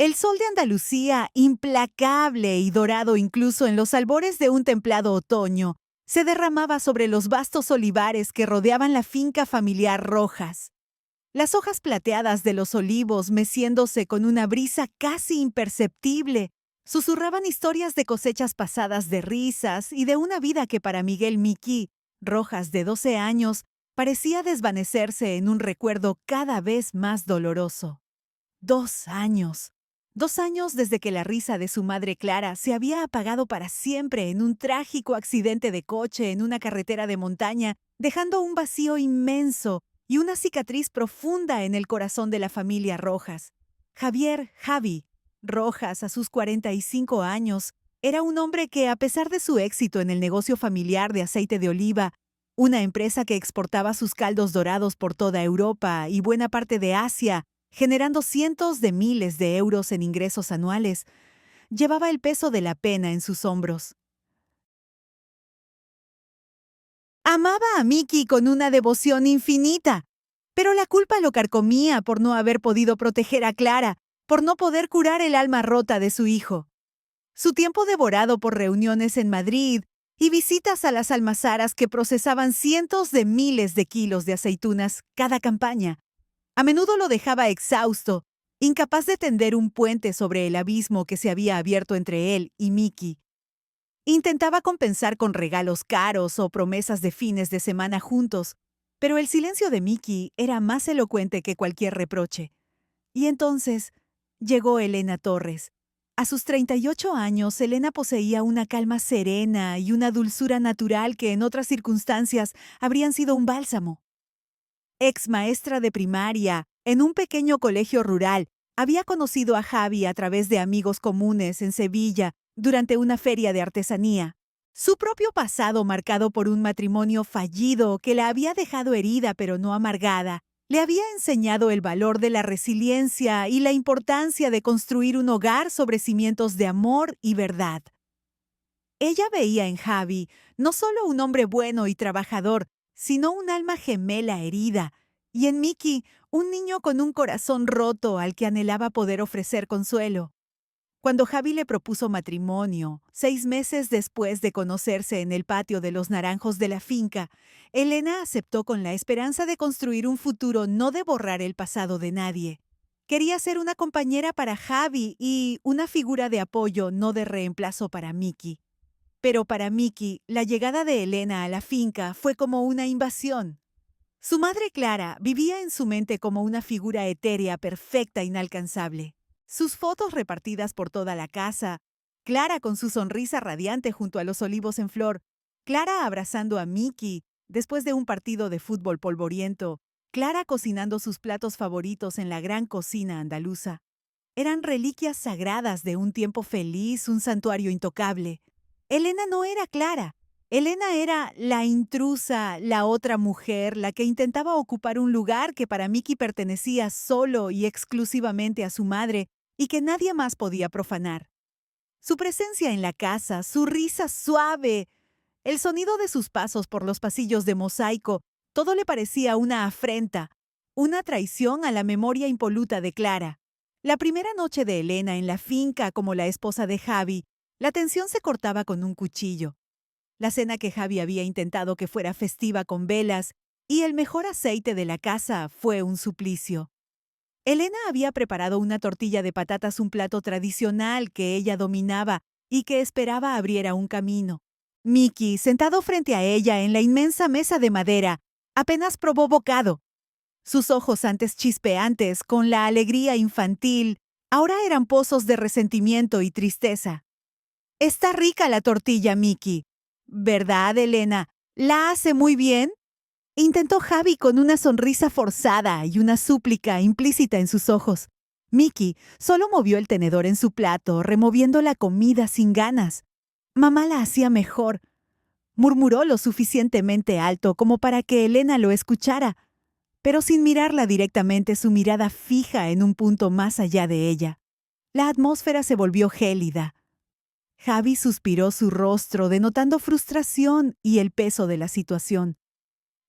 El sol de Andalucía, implacable y dorado incluso en los albores de un templado otoño, se derramaba sobre los vastos olivares que rodeaban la finca familiar Rojas. Las hojas plateadas de los olivos, meciéndose con una brisa casi imperceptible, susurraban historias de cosechas pasadas de risas y de una vida que para Miguel Miki, Rojas de 12 años, parecía desvanecerse en un recuerdo cada vez más doloroso. 2 años. 2 años desde que la risa de su madre Clara se había apagado para siempre en un trágico accidente de coche en una carretera de montaña, dejando un vacío inmenso y una cicatriz profunda en el corazón de la familia Rojas. Javi Rojas, a sus 45 años, era un hombre que, a pesar de su éxito en el negocio familiar de aceite de oliva, una empresa que exportaba sus caldos dorados por toda Europa y buena parte de Asia, generando cientos de miles de euros en ingresos anuales, llevaba el peso de la pena en sus hombros. Amaba a Mickey con una devoción infinita, pero la culpa lo carcomía por no haber podido proteger a Clara, por no poder curar el alma rota de su hijo. Su tiempo devorado por reuniones en Madrid y visitas a las almazaras que procesaban cientos de miles de kilos de aceitunas cada campaña, a menudo lo dejaba exhausto, incapaz de tender un puente sobre el abismo que se había abierto entre él y Mickey. Intentaba compensar con regalos caros o promesas de fines de semana juntos, pero el silencio de Mickey era más elocuente que cualquier reproche. Y entonces llegó Elena Torres. A sus 38 años, Elena poseía una calma serena y una dulzura natural que en otras circunstancias habrían sido un bálsamo. Ex maestra de primaria, en un pequeño colegio rural, había conocido a Javi a través de amigos comunes en Sevilla durante una feria de artesanía. Su propio pasado, marcado por un matrimonio fallido que la había dejado herida pero no amargada, le había enseñado el valor de la resiliencia y la importancia de construir un hogar sobre cimientos de amor y verdad. Ella veía en Javi no solo un hombre bueno y trabajador, sino un alma gemela herida, y en Mickey un niño con un corazón roto al que anhelaba poder ofrecer consuelo. Cuando Javi le propuso matrimonio, 6 meses después de conocerse en el patio de los naranjos de la finca, Elena aceptó con la esperanza de construir un futuro, no de borrar el pasado de nadie. Quería ser una compañera para Javi y una figura de apoyo, no de reemplazo para Mickey. Pero para Mickey, la llegada de Elena a la finca fue como una invasión. Su madre Clara vivía en su mente como una figura etérea perfecta, inalcanzable. Sus fotos repartidas por toda la casa, Clara con su sonrisa radiante junto a los olivos en flor, Clara abrazando a Mickey después de un partido de fútbol polvoriento, Clara cocinando sus platos favoritos en la gran cocina andaluza. Eran reliquias sagradas de un tiempo feliz, un santuario intocable. Elena no era Clara. Elena era la intrusa, la otra mujer, la que intentaba ocupar un lugar que para Mickey pertenecía solo y exclusivamente a su madre y que nadie más podía profanar. Su presencia en la casa, su risa suave, el sonido de sus pasos por los pasillos de mosaico, todo le parecía una afrenta, una traición a la memoria impoluta de Clara. La primera noche de Elena en la finca como la esposa de Javi, la tensión se cortaba con un cuchillo. La cena que Javi había intentado que fuera festiva con velas y el mejor aceite de la casa fue un suplicio. Elena había preparado una tortilla de patatas, un plato tradicional que ella dominaba y que esperaba abriera un camino. Mickey, sentado frente a ella en la inmensa mesa de madera, apenas probó bocado. Sus ojos, antes chispeantes con la alegría infantil, ahora eran pozos de resentimiento y tristeza. «Está rica la tortilla, Mickey. ¿Verdad, Elena? ¿La hace muy bien?», intentó Javi con una sonrisa forzada y una súplica implícita en sus ojos. Mickey solo movió el tenedor en su plato, removiendo la comida sin ganas. «Mamá la hacía mejor», murmuró lo suficientemente alto como para que Elena lo escuchara, pero sin mirarla directamente, su mirada fija en un punto más allá de ella. La atmósfera se volvió gélida. Javi suspiró su rostro, denotando frustración y el peso de la situación.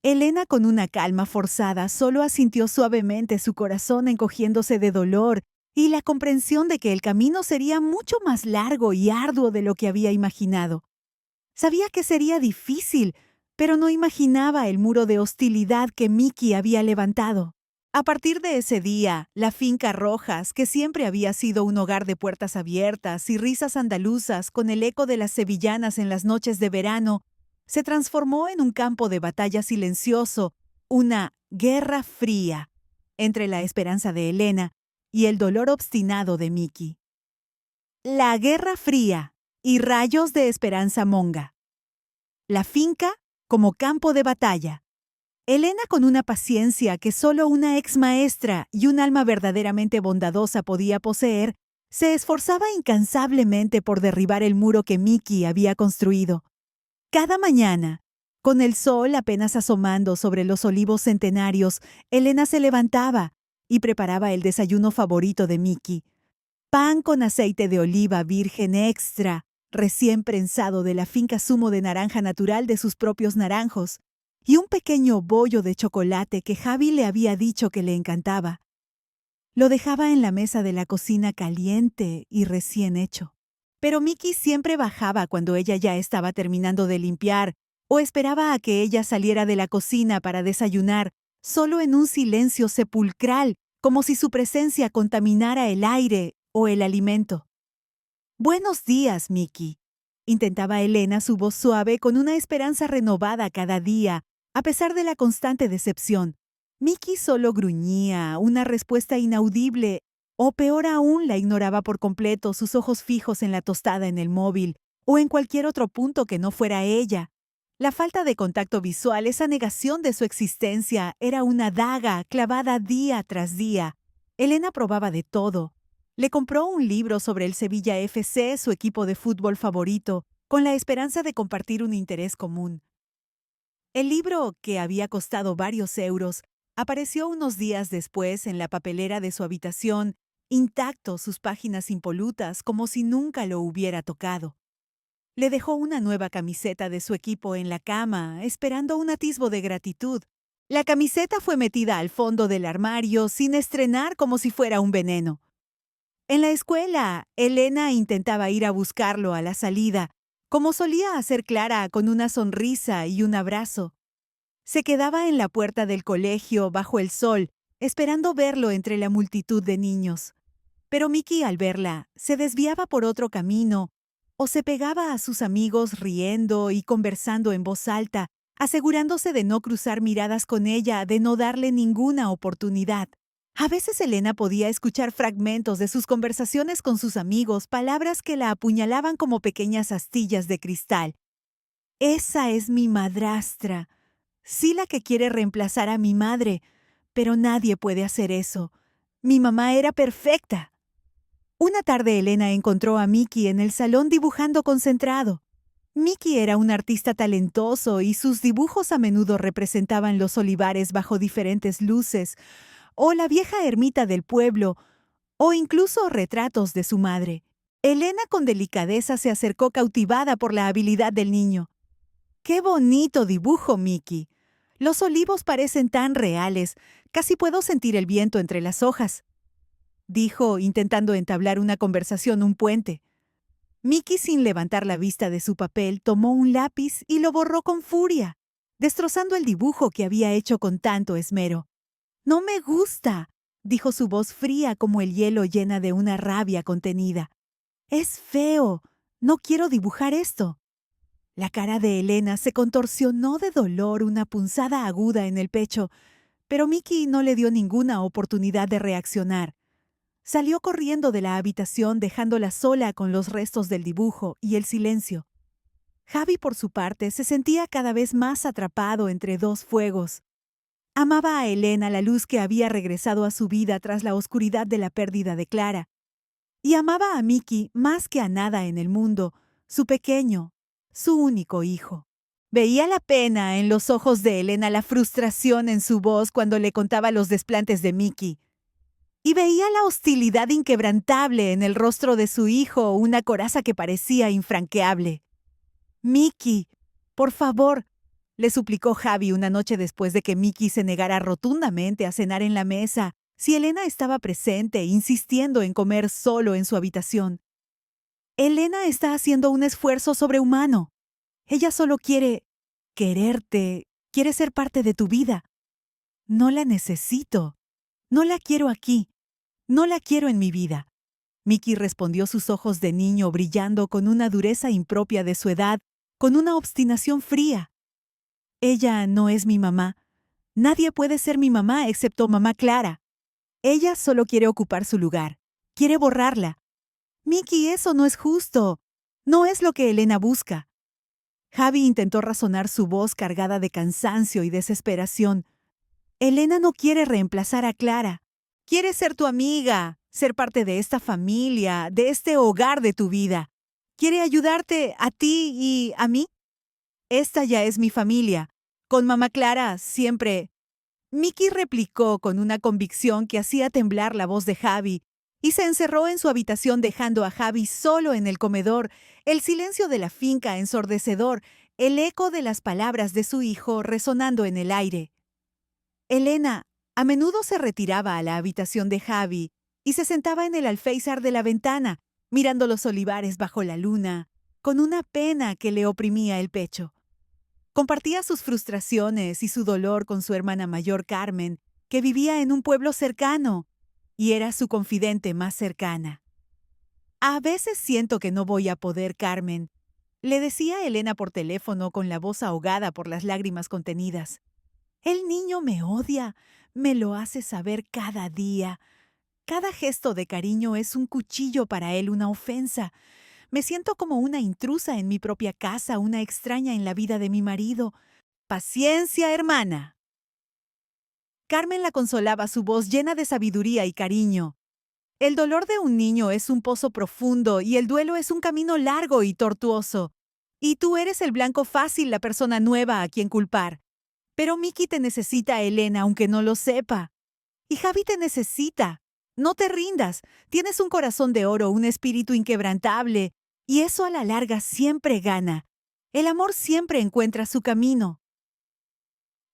Elena, con una calma forzada, solo asintió suavemente, su corazón encogiéndose de dolor y la comprensión de que el camino sería mucho más largo y arduo de lo que había imaginado. Sabía que sería difícil, pero no imaginaba el muro de hostilidad que Mickey había levantado. A partir de ese día, la finca Rojas, que siempre había sido un hogar de puertas abiertas y risas andaluzas con el eco de las sevillanas en las noches de verano, se transformó en un campo de batalla silencioso, una guerra fría, entre la esperanza de Elena y el dolor obstinado de Mickey. La Guerra Fría y rayos de esperanza monga. La finca como campo de batalla. Elena, con una paciencia que solo una ex maestra y un alma verdaderamente bondadosa podía poseer, se esforzaba incansablemente por derribar el muro que Mickey había construido. Cada mañana, con el sol apenas asomando sobre los olivos centenarios, Elena se levantaba y preparaba el desayuno favorito de Mickey: pan con aceite de oliva virgen extra, recién prensado de la finca zumo de naranja natural de sus propios naranjos, y un pequeño bollo de chocolate que Javi le había dicho que le encantaba. Lo dejaba en la mesa de la cocina caliente y recién hecho. Pero Mickey siempre bajaba cuando ella ya estaba terminando de limpiar, o esperaba a que ella saliera de la cocina para desayunar, solo en un silencio sepulcral, como si su presencia contaminara el aire o el alimento. «Buenos días, Mickey», intentaba Elena, su voz suave, con una esperanza renovada cada día, a pesar de la constante decepción. Mickey solo gruñía, una respuesta inaudible, o peor aún, la ignoraba por completo, sus ojos fijos en la tostada en el móvil, o en cualquier otro punto que no fuera ella. La falta de contacto visual, esa negación de su existencia, era una daga clavada día tras día. Elena probaba de todo. Le compró un libro sobre el Sevilla FC, su equipo de fútbol favorito, con la esperanza de compartir un interés común. El libro, que había costado varios euros, apareció unos días después en la papelera de su habitación, intacto, sus páginas impolutas, como si nunca lo hubiera tocado. Le dejó una nueva camiseta de su equipo en la cama, esperando un atisbo de gratitud. La camiseta fue metida al fondo del armario sin estrenar, como si fuera un veneno. En la escuela, Elena intentaba ir a buscarlo a la salida, como solía hacer Clara, con una sonrisa y un abrazo. Se quedaba en la puerta del colegio bajo el sol, esperando verlo entre la multitud de niños. Pero Mickey, al verla, se desviaba por otro camino o se pegaba a sus amigos riendo y conversando en voz alta, asegurándose de no cruzar miradas con ella, de no darle ninguna oportunidad. A veces Elena podía escuchar fragmentos de sus conversaciones con sus amigos, palabras que la apuñalaban como pequeñas astillas de cristal. «Esa es mi madrastra. Sí, la que quiere reemplazar a mi madre, pero nadie puede hacer eso. Mi mamá era perfecta». Una tarde Elena encontró a Mickey en el salón dibujando concentrado. Mickey era un artista talentoso y sus dibujos a menudo representaban los olivares bajo diferentes luces, o la vieja ermita del pueblo, o incluso retratos de su madre. Elena, con delicadeza, se acercó cautivada por la habilidad del niño. «¡Qué bonito dibujo, Mickey! Los olivos parecen tan reales, casi puedo sentir el viento entre las hojas», dijo, intentando entablar una conversación un puente. Mickey, sin levantar la vista de su papel, tomó un lápiz y lo borró con furia, destrozando el dibujo que había hecho con tanto esmero. «No me gusta», dijo su voz fría como el hielo, llena de una rabia contenida. «Es feo. No quiero dibujar esto». La cara de Elena se contorsionó de dolor, una punzada aguda en el pecho, pero Mickey no le dio ninguna oportunidad de reaccionar. Salió corriendo de la habitación, dejándola sola con los restos del dibujo y el silencio. Javi, por su parte, se sentía cada vez más atrapado entre dos fuegos. Amaba a Elena, la luz que había regresado a su vida tras la oscuridad de la pérdida de Clara. Y amaba a Mickey más que a nada en el mundo, su pequeño, su único hijo. Veía la pena en los ojos de Elena, la frustración en su voz cuando le contaba los desplantes de Mickey. Y veía la hostilidad inquebrantable en el rostro de su hijo, una coraza que parecía infranqueable. «Mickey, por favor», le suplicó Javi una noche después de que Mickey se negara rotundamente a cenar en la mesa, si Elena estaba presente, insistiendo en comer solo en su habitación. Elena está haciendo un esfuerzo sobrehumano. Ella solo quiere quererte, quiere ser parte de tu vida. No la necesito. No la quiero aquí. No la quiero en mi vida. Mickey respondió, sus ojos de niño brillando con una dureza impropia de su edad, con una obstinación fría. Ella no es mi mamá. Nadie puede ser mi mamá excepto mamá Clara. Ella solo quiere ocupar su lugar. Quiere borrarla. Mickey, eso no es justo. No es lo que Elena busca. Javi intentó razonar, su voz cargada de cansancio y desesperación. Elena no quiere reemplazar a Clara. Quiere ser tu amiga, ser parte de esta familia, de este hogar de tu vida. Quiere ayudarte a ti y a mí. Esta ya es mi familia. Con mamá Clara siempre. Mickey replicó con una convicción que hacía temblar la voz de Javi, y se encerró en su habitación, dejando a Javi solo en el comedor, el silencio de la finca ensordecedor, el eco de las palabras de su hijo resonando en el aire. Elena a menudo se retiraba a la habitación de Javi y se sentaba en el alféizar de la ventana, mirando los olivares bajo la luna, con una pena que le oprimía el pecho. Compartía sus frustraciones y su dolor con su hermana mayor Carmen, que vivía en un pueblo cercano y era su confidente más cercana. A veces siento que no voy a poder, Carmen, le decía Elena por teléfono con la voz ahogada por las lágrimas contenidas. El niño me odia, me lo hace saber cada día. Cada gesto de cariño es un cuchillo para él, una ofensa. Me siento como una intrusa en mi propia casa, una extraña en la vida de mi marido. Paciencia, hermana. Carmen la consolaba, su voz llena de sabiduría y cariño. El dolor de un niño es un pozo profundo y el duelo es un camino largo y tortuoso. Y tú eres el blanco fácil, la persona nueva a quien culpar. Pero Mickey te necesita, Elena, aunque no lo sepa. Y Javi te necesita. No te rindas. Tienes un corazón de oro, un espíritu inquebrantable. Y eso a la larga siempre gana. El amor siempre encuentra su camino.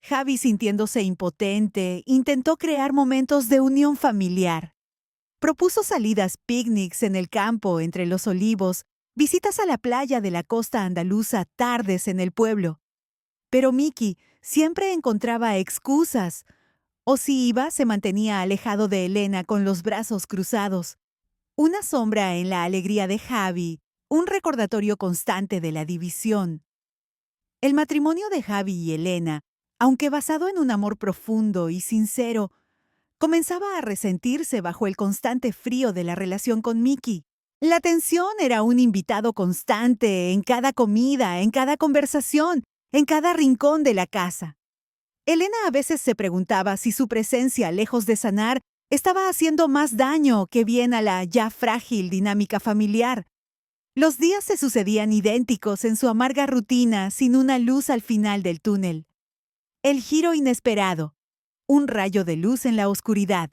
Javi, sintiéndose impotente, intentó crear momentos de unión familiar. Propuso salidas, picnics en el campo, entre los olivos, visitas a la playa de la costa andaluza, tardes en el pueblo. Pero Mickey siempre encontraba excusas, o si iba, se mantenía alejado de Elena con los brazos cruzados. Una sombra en la alegría de Javi, un recordatorio constante de la división. El matrimonio de Javi y Elena, aunque basado en un amor profundo y sincero, comenzaba a resentirse bajo el constante frío de la relación con Mickey. La tensión era un invitado constante en cada comida, en cada conversación, en cada rincón de la casa. Elena a veces se preguntaba si su presencia, lejos de sanar, estaba haciendo más daño que bien a la ya frágil dinámica familiar. Los días se sucedían idénticos en su amarga rutina, sin una luz al final del túnel. El giro inesperado. Un rayo de luz en la oscuridad.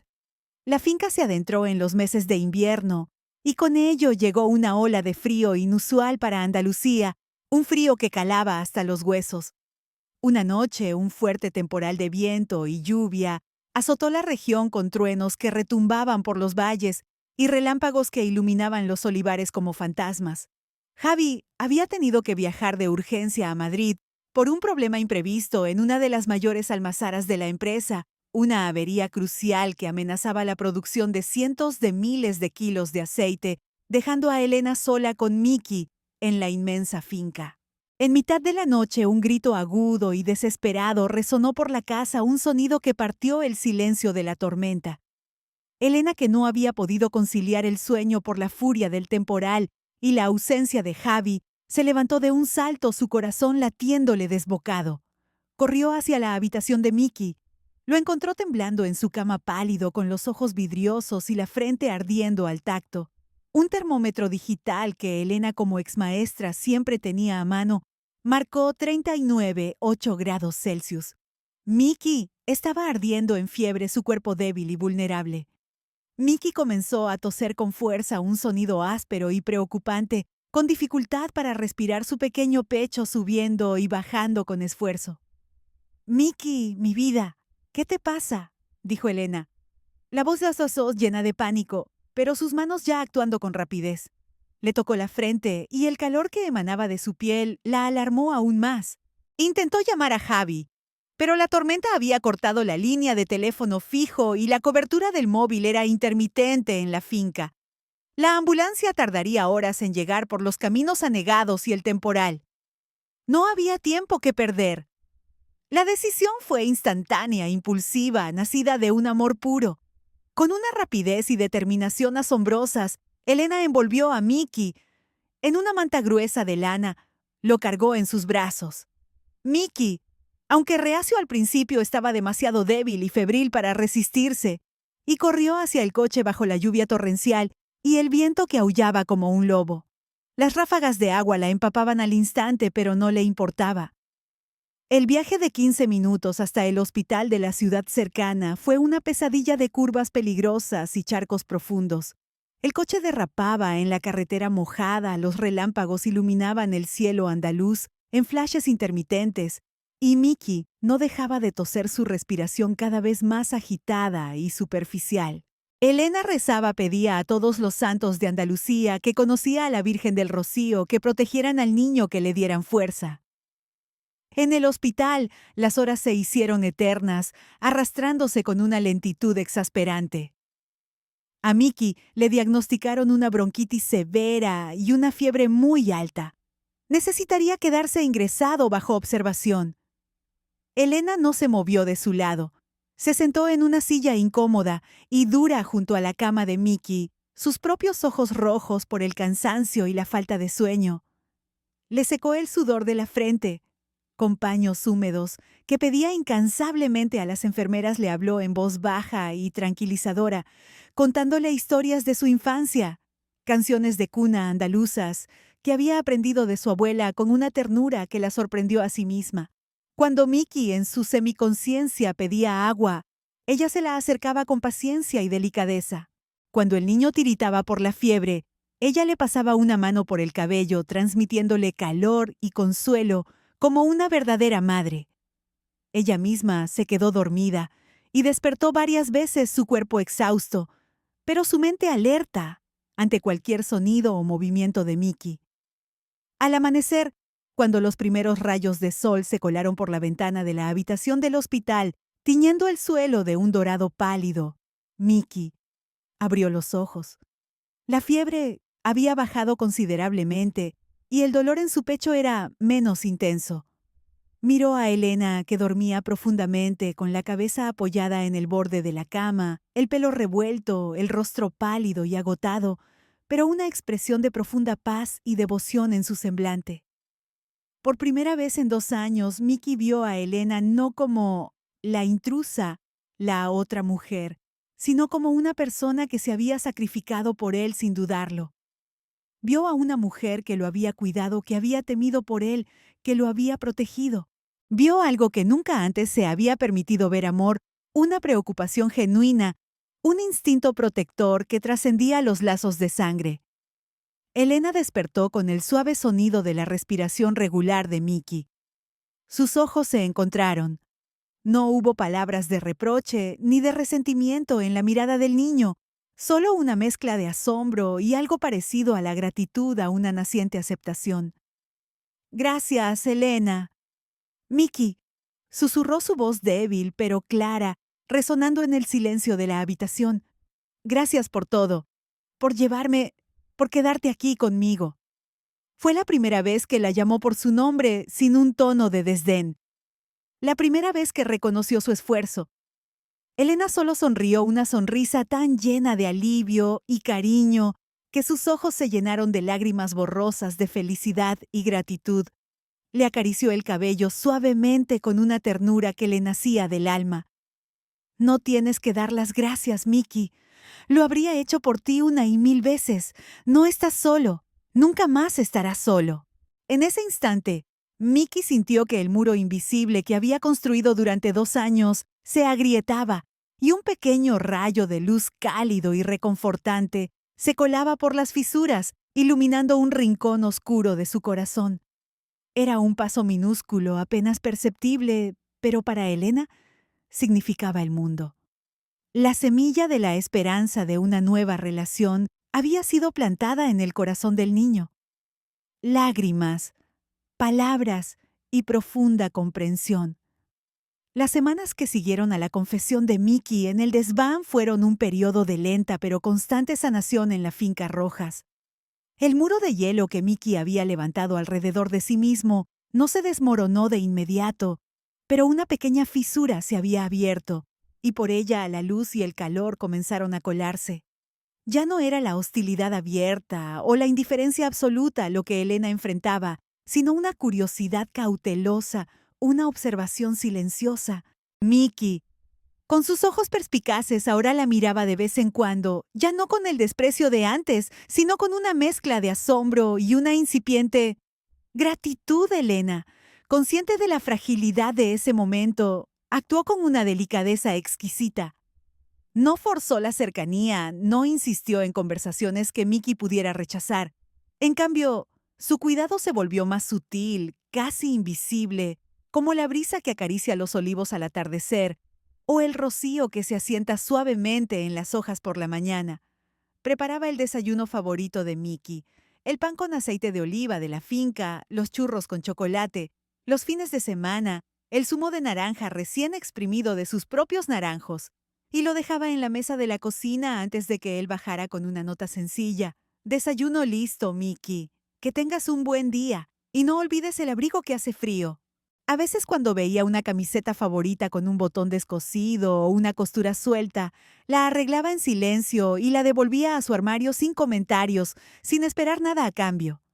La finca se adentró en los meses de invierno, y con ello llegó una ola de frío inusual para Andalucía, un frío que calaba hasta los huesos. Una noche, un fuerte temporal de viento y lluvia azotó la región con truenos que retumbaban por los valles y relámpagos que iluminaban los olivares como fantasmas. Javi había tenido que viajar de urgencia a Madrid por un problema imprevisto en una de las mayores almazaras de la empresa, una avería crucial que amenazaba la producción de cientos de miles de kilos de aceite, dejando a Elena sola con Mickey en la inmensa finca. En mitad de la noche, un grito agudo y desesperado resonó por la casa, un sonido que partió el silencio de la tormenta. Elena, que no había podido conciliar el sueño por la furia del temporal y la ausencia de Javi, se levantó de un salto, su corazón latiéndole desbocado. Corrió hacia la habitación de Mickey. Lo encontró temblando en su cama, pálido, con los ojos vidriosos y la frente ardiendo al tacto. Un termómetro digital que Elena, como exmaestra, siempre tenía a mano, marcó 39,8 grados Celsius. Mickey estaba ardiendo en fiebre, su cuerpo débil y vulnerable. Mickey comenzó a toser con fuerza, un sonido áspero y preocupante, con dificultad para respirar, su pequeño pecho subiendo y bajando con esfuerzo. «Mickey, mi vida, ¿qué te pasa?», dijo Elena. La voz de Azazos llena de pánico, pero sus manos ya actuando con rapidez. Le tocó la frente y el calor que emanaba de su piel la alarmó aún más. Intentó llamar a Javi, pero la tormenta había cortado la línea de teléfono fijo y la cobertura del móvil era intermitente en la finca. La ambulancia tardaría horas en llegar por los caminos anegados y el temporal. No había tiempo que perder. La decisión fue instantánea, impulsiva, nacida de un amor puro. Con una rapidez y determinación asombrosas, Elena envolvió a Mickey en una manta gruesa de lana, lo cargó en sus brazos. Mickey, aunque reacio al principio, estaba demasiado débil y febril para resistirse, y corrió hacia el coche bajo la lluvia torrencial y el viento que aullaba como un lobo. Las ráfagas de agua la empapaban al instante, pero no le importaba. El viaje de 15 minutos hasta el hospital de la ciudad cercana fue una pesadilla de curvas peligrosas y charcos profundos. El coche derrapaba en la carretera mojada, los relámpagos iluminaban el cielo andaluz en flashes intermitentes, y Mickey no dejaba de toser, su respiración cada vez más agitada y superficial. Elena rezaba, pedía a todos los santos de Andalucía, que conocía a la Virgen del Rocío, que protegieran al niño, que le dieran fuerza. En el hospital, las horas se hicieron eternas, arrastrándose con una lentitud exasperante. A Mickey le diagnosticaron una bronquitis severa y una fiebre muy alta. Necesitaría quedarse ingresado bajo observación. Elena no se movió de su lado. Se sentó en una silla incómoda y dura junto a la cama de Mickey, sus propios ojos rojos por el cansancio y la falta de sueño. Le secó el sudor de la frente. Con paños húmedos, que pedía incansablemente a las enfermeras, le habló en voz baja y tranquilizadora, contándole historias de su infancia, canciones de cuna andaluzas, que había aprendido de su abuela con una ternura que la sorprendió a sí misma. Cuando Mickey, en su semiconciencia, pedía agua, ella se la acercaba con paciencia y delicadeza. Cuando el niño tiritaba por la fiebre, ella le pasaba una mano por el cabello, transmitiéndole calor y consuelo, como una verdadera madre. Ella misma se quedó dormida y despertó varias veces, su cuerpo exhausto, pero su mente alerta ante cualquier sonido o movimiento de Mickey. Al amanecer, cuando los primeros rayos de sol se colaron por la ventana de la habitación del hospital, tiñendo el suelo de un dorado pálido, Mickey abrió los ojos. La fiebre había bajado considerablemente y el dolor en su pecho era menos intenso. Miró a Elena, que dormía profundamente, con la cabeza apoyada en el borde de la cama, el pelo revuelto, el rostro pálido y agotado, pero una expresión de profunda paz y devoción en su semblante. Por primera vez en 2 años, Mickey vio a Elena no como la intrusa, la otra mujer, sino como una persona que se había sacrificado por él sin dudarlo. Vio a una mujer que lo había cuidado, que había temido por él, que lo había protegido. Vio algo que nunca antes se había permitido ver: amor, una preocupación genuina, un instinto protector que trascendía los lazos de sangre. Elena despertó con el suave sonido de la respiración regular de Mickey. Sus ojos se encontraron. No hubo palabras de reproche ni de resentimiento en la mirada del niño, solo una mezcla de asombro y algo parecido a la gratitud, a una naciente aceptación. «Gracias, Elena». «Mickey», susurró su voz débil pero clara, resonando en el silencio de la habitación. «Gracias por todo, por llevarme, por quedarte aquí conmigo». Fue la primera vez que la llamó por su nombre, sin un tono de desdén. La primera vez que reconoció su esfuerzo. Elena solo sonrió, una sonrisa tan llena de alivio y cariño que sus ojos se llenaron de lágrimas borrosas de felicidad y gratitud. Le acarició el cabello suavemente con una ternura que le nacía del alma. «No tienes que dar las gracias, Mickey. Lo habría hecho por ti 1,000 veces. No estás solo. Nunca más estarás solo». En ese instante, Mickey sintió que el muro invisible que había construido durante 2 años se agrietaba y un pequeño rayo de luz cálido y reconfortante se colaba por las fisuras, iluminando un rincón oscuro de su corazón. Era un paso minúsculo, apenas perceptible, pero para Elena significaba el mundo. La semilla de la esperanza de una nueva relación había sido plantada en el corazón del niño. Lágrimas, palabras y profunda comprensión. Las semanas que siguieron a la confesión de Mickey en el desván fueron un periodo de lenta pero constante sanación en la finca Rojas. El muro de hielo que Mickey había levantado alrededor de sí mismo no se desmoronó de inmediato, pero una pequeña fisura se había abierto, y por ella la luz y el calor comenzaron a colarse. Ya no era la hostilidad abierta o la indiferencia absoluta lo que Elena enfrentaba, sino una curiosidad cautelosa, una observación silenciosa. Mickey, con sus ojos perspicaces, ahora la miraba de vez en cuando, ya no con el desprecio de antes, sino con una mezcla de asombro y una incipiente gratitud. Elena, consciente de la fragilidad de ese momento, actuó con una delicadeza exquisita. No forzó la cercanía, no insistió en conversaciones que Mickey pudiera rechazar. En cambio, su cuidado se volvió más sutil, casi invisible, como la brisa que acaricia los olivos al atardecer, o el rocío que se asienta suavemente en las hojas por la mañana. Preparaba el desayuno favorito de Mickey, el pan con aceite de oliva de la finca, los churros con chocolate, los fines de semana, el zumo de naranja recién exprimido de sus propios naranjos, y lo dejaba en la mesa de la cocina antes de que él bajara con una nota sencilla. Desayuno listo, Mickey. Que tengas un buen día, y no olvides el abrigo que hace frío. A veces cuando veía una camiseta favorita con un botón descosido o una costura suelta, la arreglaba en silencio y la devolvía a su armario sin comentarios, sin esperar nada a cambio.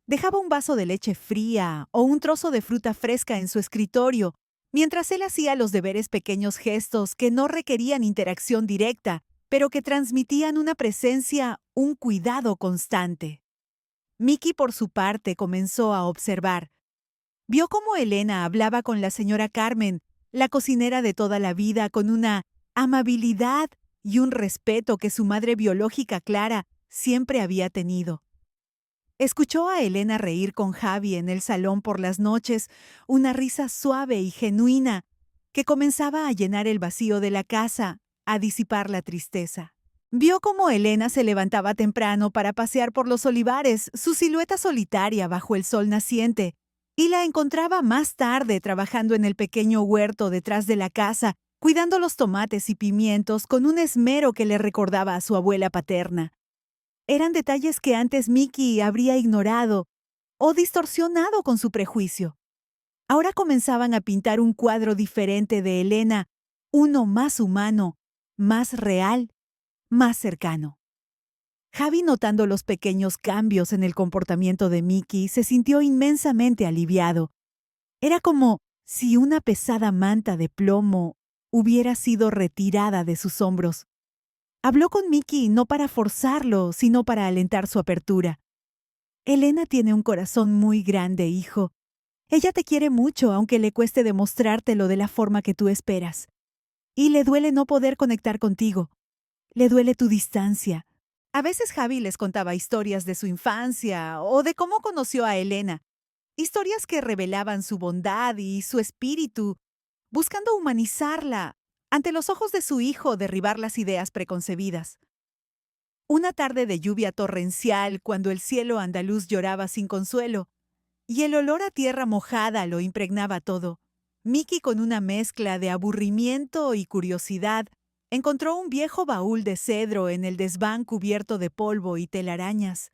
Dejaba un vaso de leche fría o un trozo de fruta fresca en su escritorio, mientras él hacía los deberes, pequeños gestos que no requerían interacción directa, pero que transmitían una presencia, un cuidado constante. Mickey, por su parte, comenzó a observar. Vio cómo Elena hablaba con la señora Carmen, la cocinera de toda la vida, con una amabilidad y un respeto que su madre biológica Clara siempre había tenido. Escuchó a Elena reír con Javi en el salón por las noches, una risa suave y genuina que comenzaba a llenar el vacío de la casa, a disipar la tristeza. Vio cómo Elena se levantaba temprano para pasear por los olivares, su silueta solitaria bajo el sol naciente, y la encontraba más tarde trabajando en el pequeño huerto detrás de la casa, cuidando los tomates y pimientos con un esmero que le recordaba a su abuela paterna. Eran detalles que antes Mickey habría ignorado o distorsionado con su prejuicio. Ahora comenzaban a pintar un cuadro diferente de Elena, uno más humano, más real, más cercano. Javi, notando los pequeños cambios en el comportamiento de Mickey, se sintió inmensamente aliviado. Era como si una pesada manta de plomo hubiera sido retirada de sus hombros. Habló con Mickey no para forzarlo, sino para alentar su apertura. Elena tiene un corazón muy grande, hijo. Ella te quiere mucho, aunque le cueste demostrártelo de la forma que tú esperas. Y le duele no poder conectar contigo. Le duele tu distancia. A veces Javi les contaba historias de su infancia o de cómo conoció a Elena. Historias que revelaban su bondad y su espíritu, buscando humanizarla, ante los ojos de su hijo derribar las ideas preconcebidas. Una tarde de lluvia torrencial, cuando el cielo andaluz lloraba sin consuelo, y el olor a tierra mojada lo impregnaba todo, Mickey, con una mezcla de aburrimiento y curiosidad, encontró un viejo baúl de cedro en el desván cubierto de polvo y telarañas.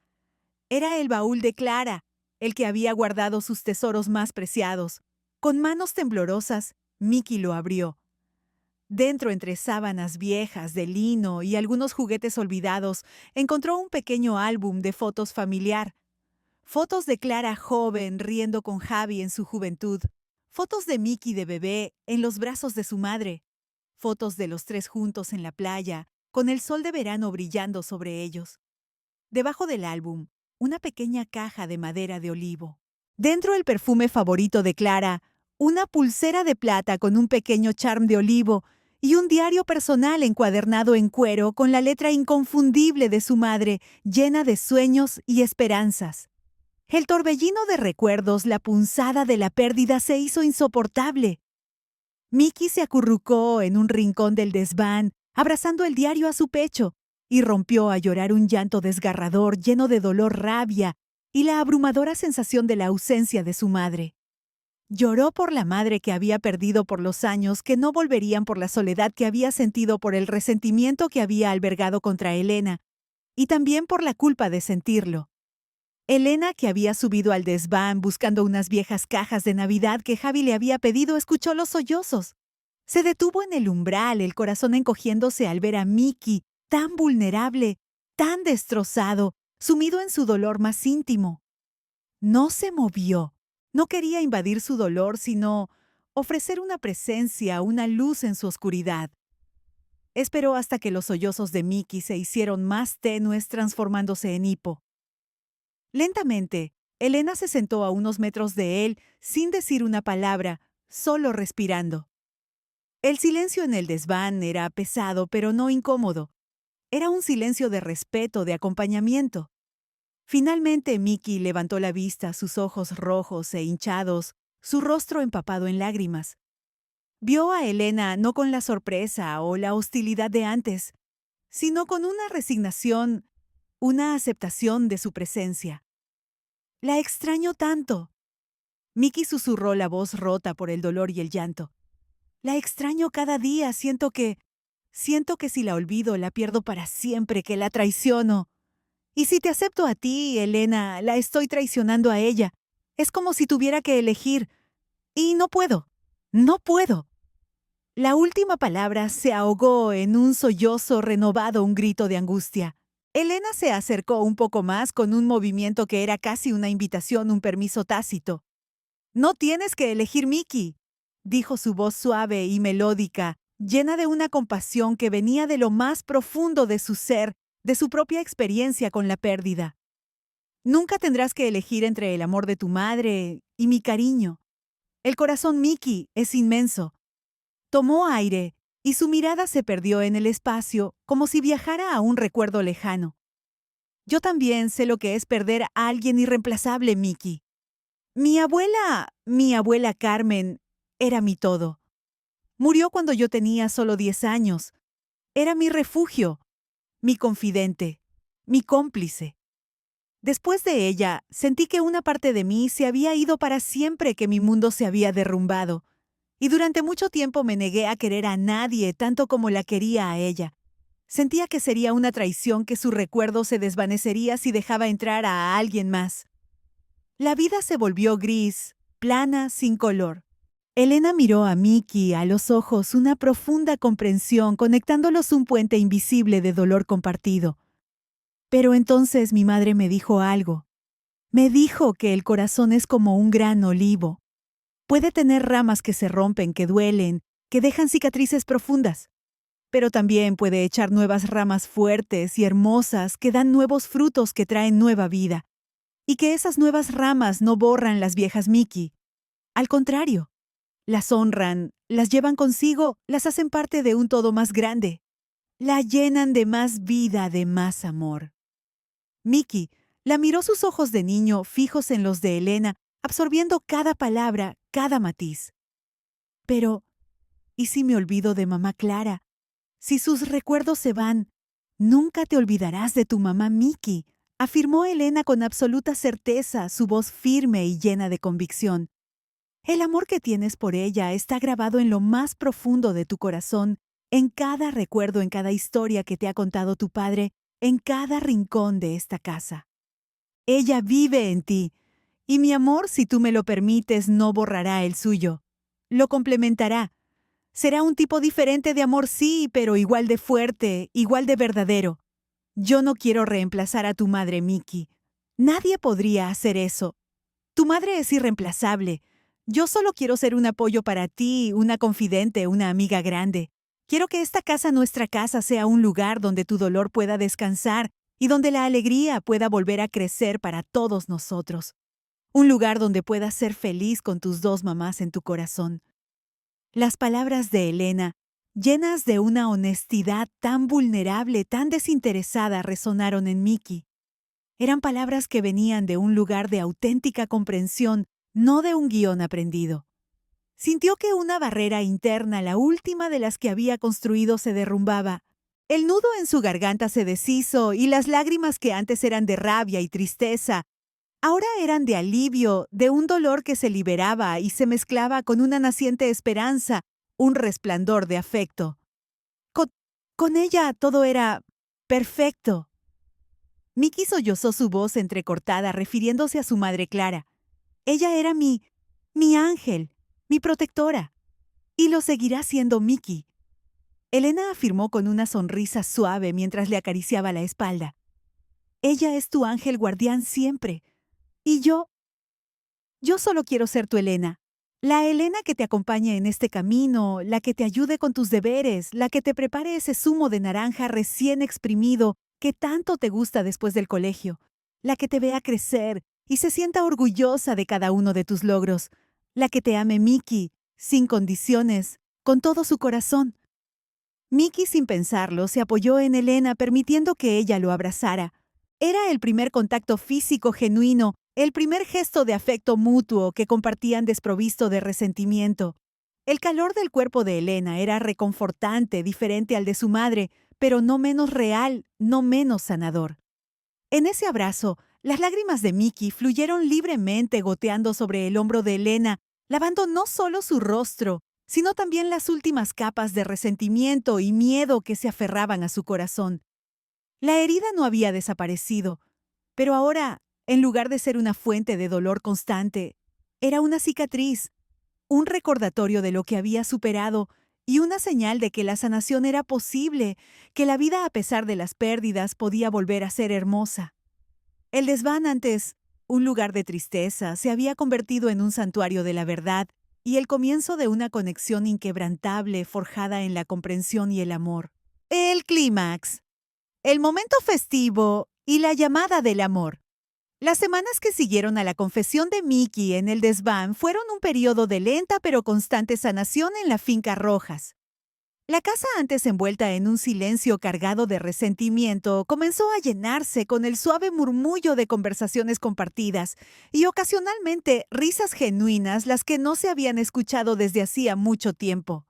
Era el baúl de Clara, el que había guardado sus tesoros más preciados. Con manos temblorosas, Mickey lo abrió. Dentro, entre sábanas viejas de lino y algunos juguetes olvidados, encontró un pequeño álbum de fotos familiar. Fotos de Clara joven riendo con Javi en su juventud. Fotos de Mickey de bebé en los brazos de su madre. Fotos de los tres juntos en la playa, con el sol de verano brillando sobre ellos. Debajo del álbum, una pequeña caja de madera de olivo. Dentro, el perfume favorito de Clara, una pulsera de plata con un pequeño charm de olivo y un diario personal encuadernado en cuero con la letra inconfundible de su madre, llena de sueños y esperanzas. El torbellino de recuerdos, la punzada de la pérdida se hizo insoportable. Mickey se acurrucó en un rincón del desván, abrazando el diario a su pecho, y rompió a llorar un llanto desgarrador lleno de dolor, rabia y la abrumadora sensación de la ausencia de su madre. Lloró por la madre que había perdido por los años que no volverían, por la soledad que había sentido, por el resentimiento que había albergado contra Elena, y también por la culpa de sentirlo. Elena, que había subido al desván buscando unas viejas cajas de Navidad que Javi le había pedido, escuchó los sollozos. Se detuvo en el umbral, el corazón encogiéndose al ver a Mickey, tan vulnerable, tan destrozado, sumido en su dolor más íntimo. No se movió. No quería invadir su dolor, sino ofrecer una presencia, una luz en su oscuridad. Esperó hasta que los sollozos de Mickey se hicieron más tenues, transformándose en hipo. Lentamente, Elena se sentó a unos metros de él, sin decir una palabra, solo respirando. El silencio en el desván era pesado, pero no incómodo. Era un silencio de respeto, de acompañamiento. Finalmente Mickey levantó la vista, sus ojos rojos e hinchados, su rostro empapado en lágrimas. Vio a Elena no con la sorpresa o la hostilidad de antes, sino con una resignación, una aceptación de su presencia. «La extraño tanto». Mickey susurró, la voz rota por el dolor y el llanto. «La extraño cada día, siento que si la olvido, la pierdo para siempre, que la traiciono. Y si te acepto a ti, Elena, la estoy traicionando a ella. Es como si tuviera que elegir. Y no puedo. No puedo». La última palabra se ahogó en un sollozo renovado, un grito de angustia. Elena se acercó un poco más con un movimiento que era casi una invitación, un permiso tácito. «No tienes que elegir, Mickey», dijo su voz suave y melódica, llena de una compasión que venía de lo más profundo de su ser, de su propia experiencia con la pérdida. «Nunca tendrás que elegir entre el amor de tu madre y mi cariño. El corazón, Mickey, es inmenso». Tomó aire y su mirada se perdió en el espacio, como si viajara a un recuerdo lejano. «Yo también sé lo que es perder a alguien irreemplazable, Mickey. Mi abuela Carmen, era mi todo. Murió cuando yo tenía solo 10 años. Era mi refugio, mi confidente, mi cómplice. Después de ella, sentí que una parte de mí se había ido para siempre, que mi mundo se había derrumbado. Y durante mucho tiempo me negué a querer a nadie tanto como la quería a ella. Sentía que sería una traición, que su recuerdo se desvanecería si dejaba entrar a alguien más. La vida se volvió gris, plana, sin color. Elena miró a Mickey a los ojos, una profunda comprensión, conectándolos un puente invisible de dolor compartido. Pero entonces mi madre me dijo algo. Me dijo que el corazón es como un gran olivo. Puede tener ramas que se rompen, que duelen, que dejan cicatrices profundas. Pero también puede echar nuevas ramas fuertes y hermosas que dan nuevos frutos, que traen nueva vida. Y que esas nuevas ramas no borran las viejas, Mickey. Al contrario, las honran, las llevan consigo, las hacen parte de un todo más grande. La llenan de más vida, de más amor. Mickey la miró, sus ojos de niño fijos en los de Elena, absorbiendo cada palabra, cada matiz. Pero, ¿y si me olvido de mamá Clara? Si sus recuerdos se van, nunca te olvidarás de tu mamá, Mickey, afirmó Elena con absoluta certeza, su voz firme y llena de convicción. El amor que tienes por ella está grabado en lo más profundo de tu corazón, en cada recuerdo, en cada historia que te ha contado tu padre, en cada rincón de esta casa. Ella vive en ti, y mi amor, si tú me lo permites, no borrará el suyo. Lo complementará. Será un tipo diferente de amor, sí, pero igual de fuerte, igual de verdadero. Yo no quiero reemplazar a tu madre, Mickey. Nadie podría hacer eso. Tu madre es irreemplazable. Yo solo quiero ser un apoyo para ti, una confidente, una amiga grande. Quiero que esta casa, nuestra casa, sea un lugar donde tu dolor pueda descansar y donde la alegría pueda volver a crecer para todos nosotros. Un lugar donde puedas ser feliz con tus dos mamás en tu corazón. Las palabras de Elena, llenas de una honestidad tan vulnerable, tan desinteresada, resonaron en Mickey. Eran palabras que venían de un lugar de auténtica comprensión, no de un guión aprendido. Sintió que una barrera interna, la última de las que había construido, se derrumbaba. El nudo en su garganta se deshizo y las lágrimas que antes eran de rabia y tristeza, ahora eran de alivio, de un dolor que se liberaba y se mezclaba con una naciente esperanza, un resplandor de afecto. Con, con ella todo era perfecto. Mickey sollozó su voz entrecortada refiriéndose a su madre Clara. Ella era mi ángel, mi protectora. Y lo seguirá siendo Mickey. Elena afirmó con una sonrisa suave mientras le acariciaba la espalda. Ella es tu ángel guardián siempre. Y yo solo quiero ser tu Elena. La Elena que te acompañe en este camino, la que te ayude con tus deberes, la que te prepare ese zumo de naranja recién exprimido que tanto te gusta después del colegio, la que te vea crecer y se sienta orgullosa de cada uno de tus logros, la que te ame Mickey, sin condiciones, con todo su corazón. Mickey, sin pensarlo, se apoyó en Elena permitiendo que ella lo abrazara. Era el primer contacto físico genuino, el primer gesto de afecto mutuo que compartían desprovisto de resentimiento. El calor del cuerpo de Elena era reconfortante, diferente al de su madre, pero no menos real, no menos sanador. En ese abrazo, las lágrimas de Mickey fluyeron libremente goteando sobre el hombro de Elena, lavando no solo su rostro, sino también las últimas capas de resentimiento y miedo que se aferraban a su corazón. La herida no había desaparecido, pero ahora, en lugar de ser una fuente de dolor constante, era una cicatriz, un recordatorio de lo que había superado y una señal de que la sanación era posible, que la vida a pesar de las pérdidas podía volver a ser hermosa. El desván, antes un lugar de tristeza, se había convertido en un santuario de la verdad y el comienzo de una conexión inquebrantable forjada en la comprensión y el amor. El clímax, el momento festivo y la llamada del amor. Las semanas que siguieron a la confesión de Mickey en el desván fueron un periodo de lenta pero constante sanación en la finca Rojas. La casa, antes envuelta en un silencio cargado de resentimiento, comenzó a llenarse con el suave murmullo de conversaciones compartidas y ocasionalmente risas genuinas, las que no se habían escuchado desde hacía mucho tiempo.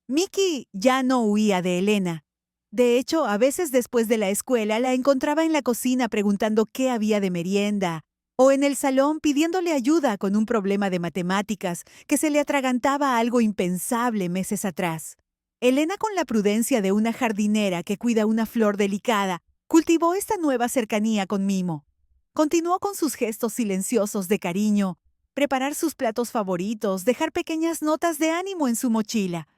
Mickey ya no huía de Elena. De hecho, a veces después de la escuela la encontraba en la cocina preguntando qué había de merienda, o en el salón pidiéndole ayuda con un problema de matemáticas que se le atragantaba a algo impensable meses atrás. Elena, con la prudencia de una jardinera que cuida una flor delicada, cultivó esta nueva cercanía con mimo. Continuó con sus gestos silenciosos de cariño, preparar sus platos favoritos, dejar pequeñas notas de ánimo en su mochila.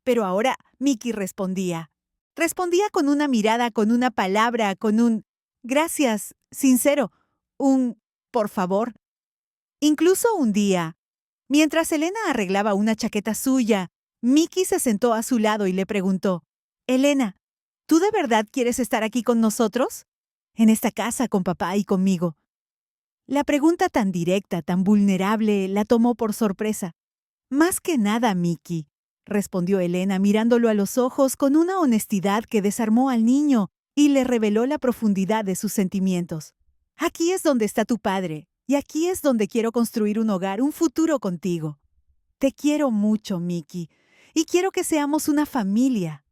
Pero ahora Mickey respondía. Respondía con una mirada, con una palabra, con un gracias, sincero, un por favor. Incluso un día, mientras Elena arreglaba una chaqueta suya, Mickey se sentó a su lado y le preguntó, Elena, ¿tú de verdad quieres estar aquí con nosotros? En esta casa con papá y conmigo. La pregunta tan directa, tan vulnerable, la tomó por sorpresa. Más que nada, Mickey, respondió Elena mirándolo a los ojos con una honestidad que desarmó al niño y le reveló la profundidad de sus sentimientos. Aquí es donde está tu padre, y aquí es donde quiero construir un hogar, un futuro contigo. Te quiero mucho, Mickey, y quiero que seamos una familia.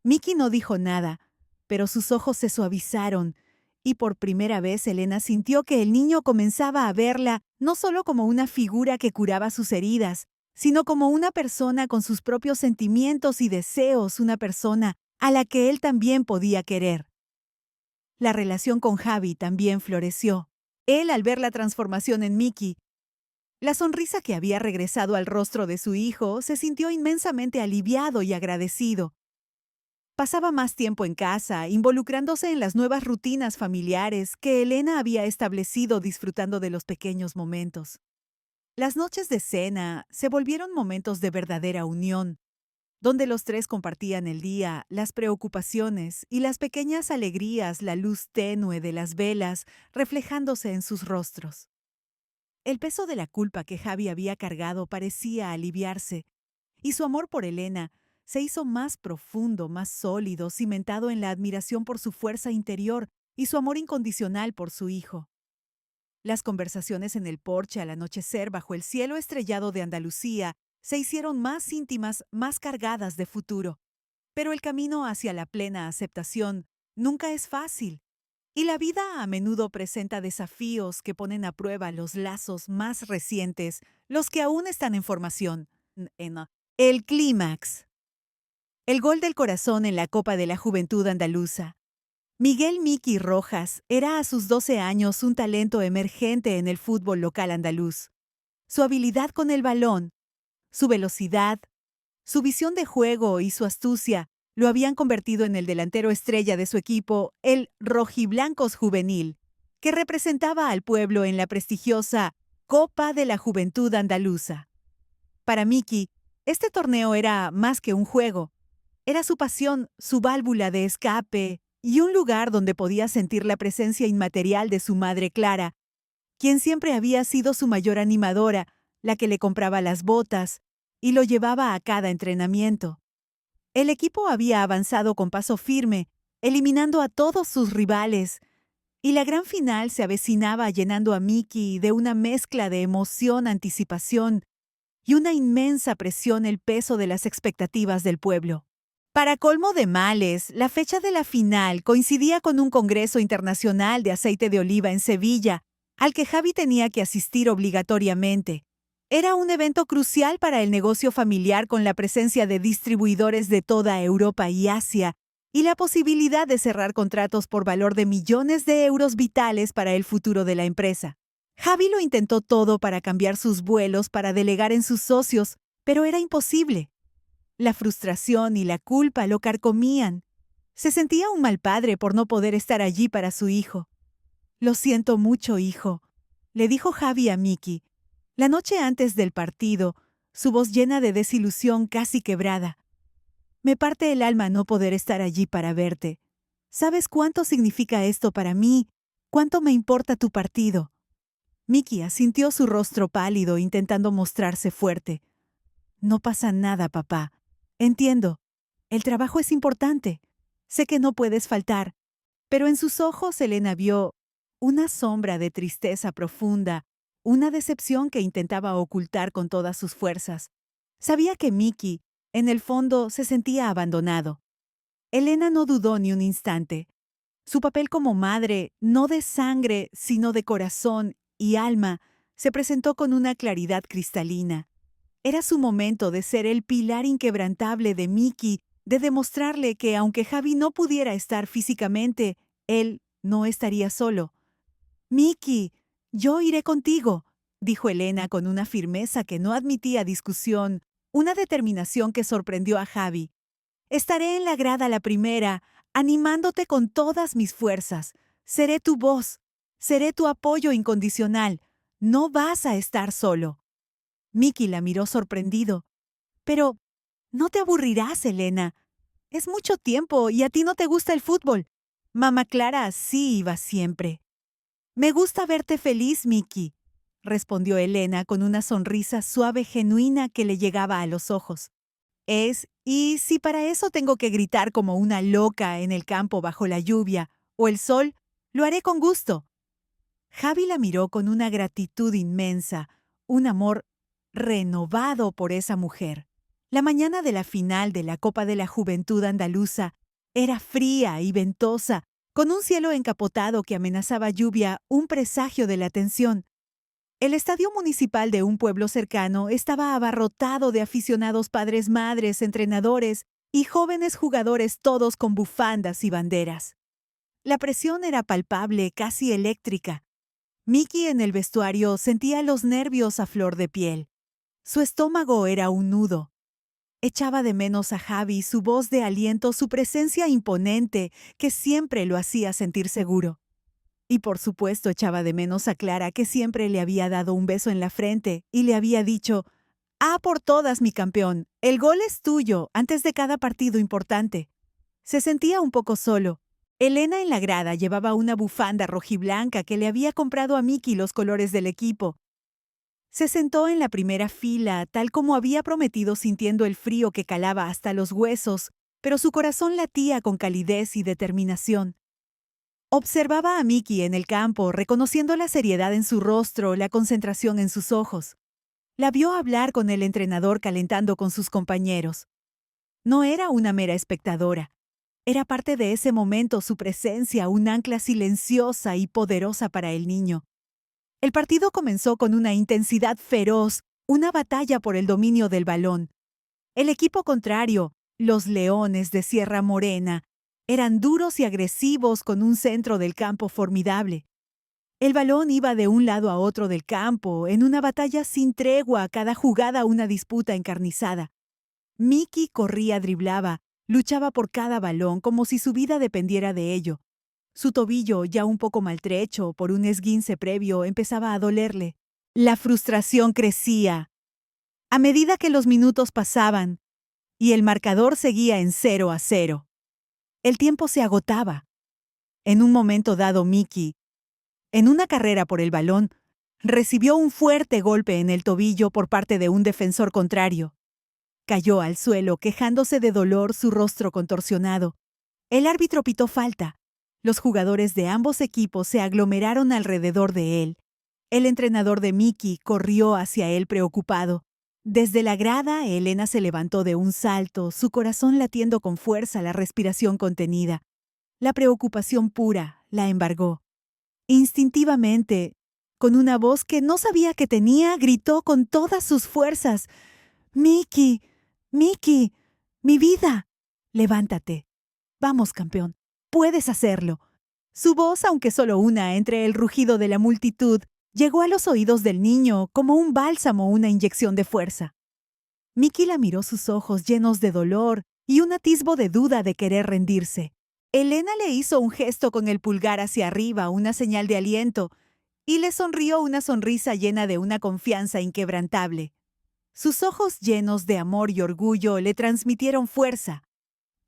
Mickey no dijo nada, pero sus ojos se suavizaron, y por primera vez Elena sintió que el niño comenzaba a verla no solo como una figura que curaba sus heridas, sino como una persona con sus propios sentimientos y deseos, una persona a la que él también podía querer. La relación con Javi también floreció. Él, al ver la transformación en Mickey, la sonrisa que había regresado al rostro de su hijo, se sintió inmensamente aliviado y agradecido. Pasaba más tiempo en casa, involucrándose en las nuevas rutinas familiares que Elena había establecido, disfrutando de los pequeños momentos. Las noches de cena se volvieron momentos de verdadera unión, donde los tres compartían el día, las preocupaciones y las pequeñas alegrías, la luz tenue de las velas reflejándose en sus rostros. El peso de la culpa que Javi había cargado parecía aliviarse, y su amor por Elena se hizo más profundo, más sólido, cimentado en la admiración por su fuerza interior y su amor incondicional por su hijo. Las conversaciones en el porche al anochecer bajo el cielo estrellado de Andalucía se hicieron más íntimas, más cargadas de futuro. Pero el camino hacia la plena aceptación nunca es fácil, y la vida a menudo presenta desafíos que ponen a prueba los lazos más recientes, los que aún están en formación. El clímax. El gol del corazón en la Copa de la Juventud Andaluza. Miguel Miki Rojas era a sus 12 años un talento emergente en el fútbol local andaluz. Su habilidad con el balón, su velocidad, su visión de juego y su astucia lo habían convertido en el delantero estrella de su equipo, el Rojiblancos Juvenil, que representaba al pueblo en la prestigiosa Copa de la Juventud Andaluza. Para Miki, este torneo era más que un juego. Era su pasión, su válvula de escape y un lugar donde podía sentir la presencia inmaterial de su madre Clara, quien siempre había sido su mayor animadora, la que le compraba las botas y lo llevaba a cada entrenamiento. El equipo había avanzado con paso firme, eliminando a todos sus rivales, y la gran final se avecinaba llenando a Miki de una mezcla de emoción, anticipación y una inmensa presión el peso de las expectativas del pueblo. Para colmo de males, la fecha de la final coincidía con un congreso internacional de aceite de oliva en Sevilla, al que Javi tenía que asistir obligatoriamente. Era un evento crucial para el negocio familiar con la presencia de distribuidores de toda Europa y Asia, y la posibilidad de cerrar contratos por valor de millones de euros vitales para el futuro de la empresa. Javi lo intentó todo para cambiar sus vuelos, para delegar en sus socios, pero era imposible. La frustración y la culpa lo carcomían. Se sentía un mal padre por no poder estar allí para su hijo. «Lo siento mucho, hijo», le dijo Javi a Miki. La noche antes del partido, su voz llena de desilusión casi quebrada. «Me parte el alma no poder estar allí para verte. ¿Sabes cuánto significa esto para mí? ¿Cuánto me importa tu partido?» Miki asintió, su rostro pálido, intentando mostrarse fuerte. «No pasa nada, papá. Entiendo. El trabajo es importante. Sé que no puedes faltar». Pero en sus ojos Elena vio una sombra de tristeza profunda, una decepción que intentaba ocultar con todas sus fuerzas. Sabía que Miki, en el fondo, se sentía abandonado. Elena no dudó ni un instante. Su papel como madre, no de sangre, sino de corazón y alma, se presentó con una claridad cristalina. Era su momento de ser el pilar inquebrantable de Miki, de demostrarle que aunque Javi no pudiera estar físicamente, él no estaría solo. «Miki, yo iré contigo», dijo Elena con una firmeza que no admitía discusión, una determinación que sorprendió a Javi. «Estaré en la grada la primera, animándote con todas mis fuerzas. Seré tu voz, seré tu apoyo incondicional. No vas a estar solo». Miki la miró sorprendido. «Pero no te aburrirás, Elena. Es mucho tiempo y a ti no te gusta el fútbol. Mamá Clara sí iba siempre». «Me gusta verte feliz, Miki», respondió Elena con una sonrisa suave, genuina, que le llegaba a los ojos. Y si para eso tengo que gritar como una loca en el campo bajo la lluvia o el sol, lo haré con gusto». Javi la miró con una gratitud inmensa, un amor renovado por esa mujer. La mañana de la final de la Copa de la Juventud Andaluza era fría y ventosa, con un cielo encapotado que amenazaba lluvia, un presagio de la tensión. El estadio municipal de un pueblo cercano estaba abarrotado de aficionados, padres, madres, entrenadores y jóvenes jugadores, todos con bufandas y banderas. La presión era palpable, casi eléctrica. Miki en el vestuario sentía los nervios a flor de piel. Su estómago era un nudo. Echaba de menos a Javi, su voz de aliento, su presencia imponente, que siempre lo hacía sentir seguro. Y por supuesto echaba de menos a Clara, que siempre le había dado un beso en la frente y le había dicho: «Ah, por todas, mi campeón, el gol es tuyo», antes de cada partido importante. Se sentía un poco solo. Elena en la grada llevaba una bufanda rojiblanca que le había comprado a Miki, los colores del equipo. Se sentó en la primera fila, tal como había prometido, sintiendo el frío que calaba hasta los huesos, pero su corazón latía con calidez y determinación. Observaba a Mickey en el campo, reconociendo la seriedad en su rostro, la concentración en sus ojos. La vio hablar con el entrenador calentando con sus compañeros. No era una mera espectadora. Era parte de ese momento su presencia, un ancla silenciosa y poderosa para el niño. El partido comenzó con una intensidad feroz, una batalla por el dominio del balón. El equipo contrario, los Leones de Sierra Morena, eran duros y agresivos con un centro del campo formidable. El balón iba de un lado a otro del campo, en una batalla sin tregua, cada jugada una disputa encarnizada. Mickey corría, driblaba, luchaba por cada balón como si su vida dependiera de ello. Su tobillo, ya un poco maltrecho por un esguince previo, empezaba a dolerle. La frustración crecía. A medida que los minutos pasaban, y el marcador seguía en 0-0. El tiempo se agotaba. En un momento dado, Mickey, en una carrera por el balón, recibió un fuerte golpe en el tobillo por parte de un defensor contrario. Cayó al suelo, quejándose de dolor, su rostro contorsionado. El árbitro pitó falta. Los jugadores de ambos equipos se aglomeraron alrededor de él. El entrenador de Mickey corrió hacia él preocupado. Desde la grada, Elena se levantó de un salto, su corazón latiendo con fuerza, la respiración contenida. La preocupación pura la embargó. Instintivamente, con una voz que no sabía que tenía, gritó con todas sus fuerzas: «Mickey, Mickey, mi vida. Levántate. Vamos, campeón. Puedes hacerlo». Su voz, aunque solo una entre el rugido de la multitud, llegó a los oídos del niño como un bálsamo, una inyección de fuerza. Mickey la miró, sus ojos llenos de dolor y un atisbo de duda de querer rendirse. Elena le hizo un gesto con el pulgar hacia arriba, una señal de aliento, y le sonrió una sonrisa llena de una confianza inquebrantable. Sus ojos llenos de amor y orgullo le transmitieron fuerza.